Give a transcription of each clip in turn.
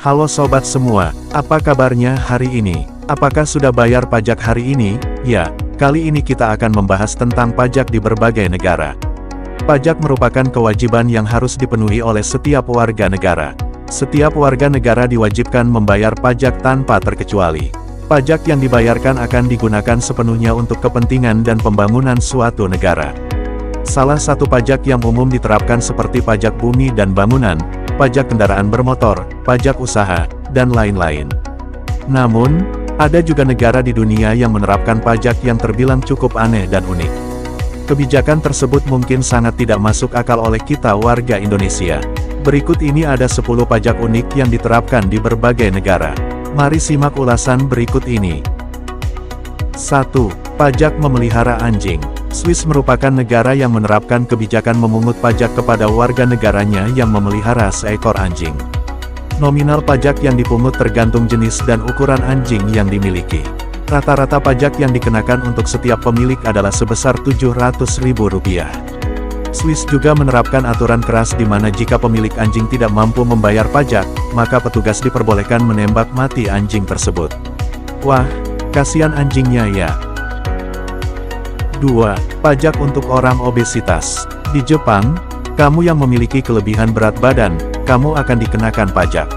Halo sobat semua, apa kabarnya hari ini? Apakah sudah bayar pajak hari ini? Ya, kali ini kita akan membahas tentang pajak di berbagai negara. Pajak merupakan kewajiban yang harus dipenuhi oleh setiap warga negara. Setiap warga negara diwajibkan membayar pajak tanpa terkecuali. Pajak yang dibayarkan akan digunakan sepenuhnya untuk kepentingan dan pembangunan suatu negara. Salah satu pajak yang umum diterapkan seperti pajak bumi dan bangunan, pajak kendaraan bermotor, pajak usaha, dan lain-lain. Namun, ada juga negara di dunia yang menerapkan pajak yang terbilang cukup aneh dan unik. Kebijakan tersebut mungkin sangat tidak masuk akal oleh kita warga Indonesia. Berikut ini ada 10 pajak unik yang diterapkan di berbagai negara. Mari simak ulasan berikut ini. 1. Pajak memelihara anjing. Swiss merupakan negara yang menerapkan kebijakan memungut pajak kepada warga negaranya yang memelihara seekor anjing. Nominal pajak yang dipungut tergantung jenis dan ukuran anjing yang dimiliki. Rata-rata pajak yang dikenakan untuk setiap pemilik adalah sebesar Rp700.000. Swiss juga menerapkan aturan keras di mana jika pemilik anjing tidak mampu membayar pajak, maka petugas diperbolehkan menembak mati anjing tersebut. Wah, kasihan anjingnya ya. 2. Pajak untuk orang obesitas. Di Jepang, kamu yang memiliki kelebihan berat badan, kamu akan dikenakan pajak.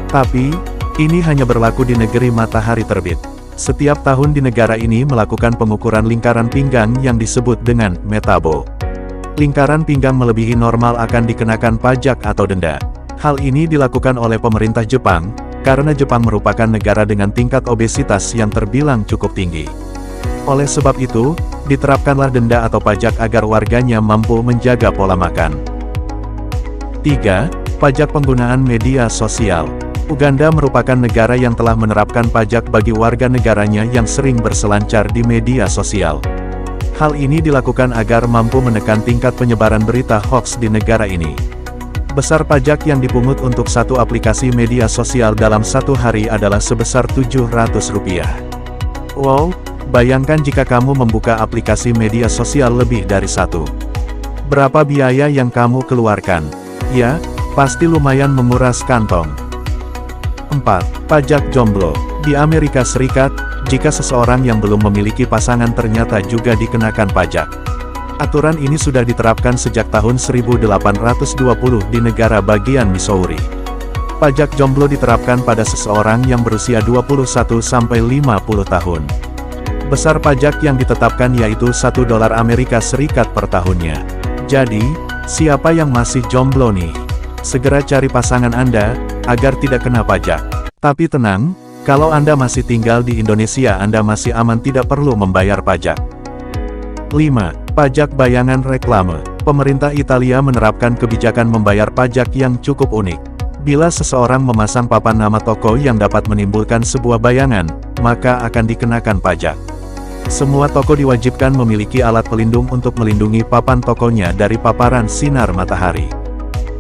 Tapi, ini hanya berlaku di negeri matahari terbit. Setiap tahun di negara ini melakukan pengukuran lingkaran pinggang yang disebut dengan metabo. Lingkaran pinggang melebihi normal akan dikenakan pajak atau denda. Hal ini dilakukan oleh pemerintah Jepang, karena Jepang merupakan negara dengan tingkat obesitas yang terbilang cukup tinggi. Oleh sebab itu, diterapkanlah denda atau pajak agar warganya mampu menjaga pola makan. 3. Pajak penggunaan media sosial. Uganda merupakan negara yang telah menerapkan pajak bagi warga negaranya yang sering berselancar di media sosial. Hal ini dilakukan agar mampu menekan tingkat penyebaran berita hoaks di negara ini. Besar pajak yang dipungut untuk satu aplikasi media sosial dalam satu hari adalah sebesar Rp700. Wow! Bayangkan jika kamu membuka aplikasi media sosial lebih dari satu. Berapa biaya yang kamu keluarkan? Ya, pasti lumayan menguras kantong. 4. Pajak jomblo. Di Amerika Serikat, jika seseorang yang belum memiliki pasangan ternyata juga dikenakan pajak. Aturan ini sudah diterapkan sejak tahun 1820 di negara bagian Missouri. Pajak jomblo diterapkan pada seseorang yang berusia 21-50 tahun. Besar pajak yang ditetapkan yaitu $1 Amerika Serikat per tahunnya. Jadi, siapa yang masih jomblo nih? Segera cari pasangan Anda, agar tidak kena pajak. Tapi tenang, kalau Anda masih tinggal di Indonesia Anda masih aman tidak perlu membayar pajak. 5. Pajak bayangan reklame. Pemerintah Italia menerapkan kebijakan membayar pajak yang cukup unik. Bila seseorang memasang papan nama toko yang dapat menimbulkan sebuah bayangan, maka akan dikenakan pajak. Semua toko diwajibkan memiliki alat pelindung untuk melindungi papan tokonya dari paparan sinar matahari.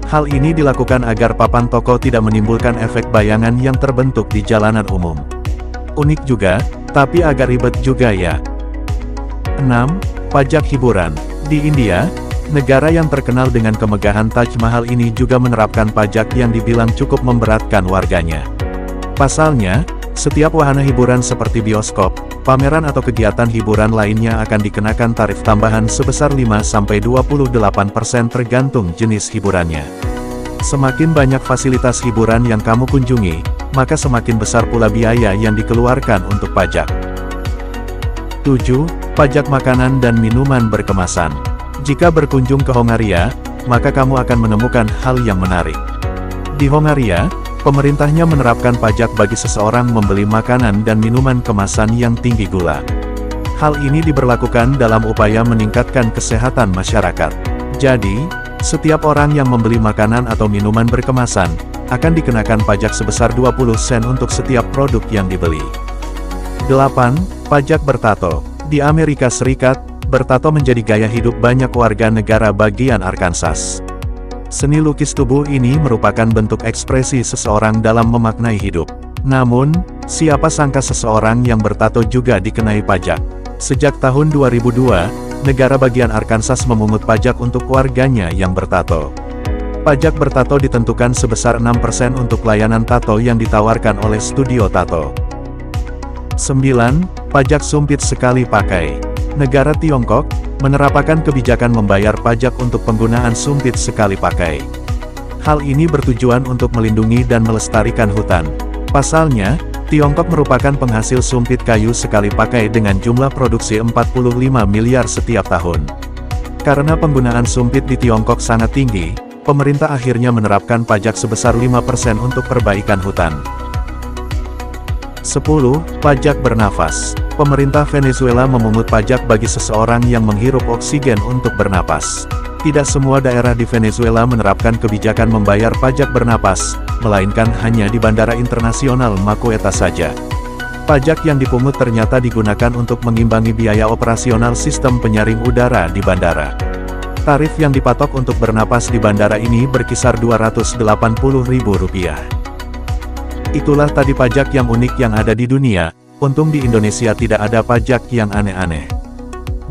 Hal ini dilakukan agar papan toko tidak menimbulkan efek bayangan yang terbentuk di jalanan umum. Unik juga, tapi agak ribet juga ya. 6. Pajak hiburan. Di India, negara yang terkenal dengan kemegahan Taj Mahal ini juga menerapkan pajak yang dibilang cukup memberatkan warganya. Pasalnya, setiap wahana hiburan seperti bioskop, pameran atau kegiatan hiburan lainnya akan dikenakan tarif tambahan sebesar 5-28% tergantung jenis hiburannya. Semakin banyak fasilitas hiburan yang kamu kunjungi, maka semakin besar pula biaya yang dikeluarkan untuk pajak. 7. Pajak makanan dan minuman berkemasan. Jika berkunjung ke Hongaria, maka kamu akan menemukan hal yang menarik. Di Hongaria, pemerintahnya menerapkan pajak bagi seseorang membeli makanan dan minuman kemasan yang tinggi gula. Hal ini diberlakukan dalam upaya meningkatkan kesehatan masyarakat. Jadi, setiap orang yang membeli makanan atau minuman berkemasan, akan dikenakan pajak sebesar 20 sen untuk setiap produk yang dibeli. 8. Pajak bertato. Di Amerika Serikat, bertato menjadi gaya hidup banyak warga negara bagian Arkansas. Seni lukis tubuh ini merupakan bentuk ekspresi seseorang dalam memaknai hidup. Namun, siapa sangka seseorang yang bertato juga dikenai pajak. Sejak tahun 2002, negara bagian Arkansas memungut pajak untuk warganya yang bertato. Pajak bertato ditentukan sebesar 6% untuk layanan tato yang ditawarkan oleh studio tato. 9. Pajak sumpit sekali pakai. Negara Tiongkok menerapkan kebijakan membayar pajak untuk penggunaan sumpit sekali pakai. Hal ini bertujuan untuk melindungi dan melestarikan hutan. Pasalnya, Tiongkok merupakan penghasil sumpit kayu sekali pakai dengan jumlah produksi 45 miliar setiap tahun. Karena penggunaan sumpit di Tiongkok sangat tinggi, pemerintah akhirnya menerapkan pajak sebesar 5% untuk perbaikan hutan. 10. Pajak bernafas. Pemerintah Venezuela memungut pajak bagi seseorang yang menghirup oksigen untuk bernapas. Tidak semua daerah di Venezuela menerapkan kebijakan membayar pajak bernapas, melainkan hanya di Bandara Internasional Macueta saja. Pajak yang dipungut ternyata digunakan untuk mengimbangi biaya operasional sistem penyaring udara di bandara. Tarif yang dipatok untuk bernapas di bandara ini berkisar Rp280.000. Itulah tadi pajak yang unik yang ada di dunia. Untung di Indonesia tidak ada pajak yang aneh-aneh.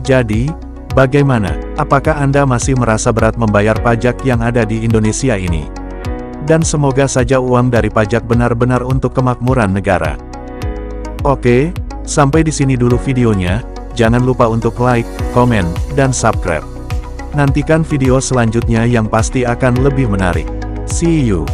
Jadi, bagaimana? Apakah Anda masih merasa berat membayar pajak yang ada di Indonesia ini? Dan semoga saja uang dari pajak benar-benar untuk kemakmuran negara. Oke, sampai di sini dulu videonya. Jangan lupa untuk like, komen, dan subscribe. Nantikan video selanjutnya yang pasti akan lebih menarik. See you.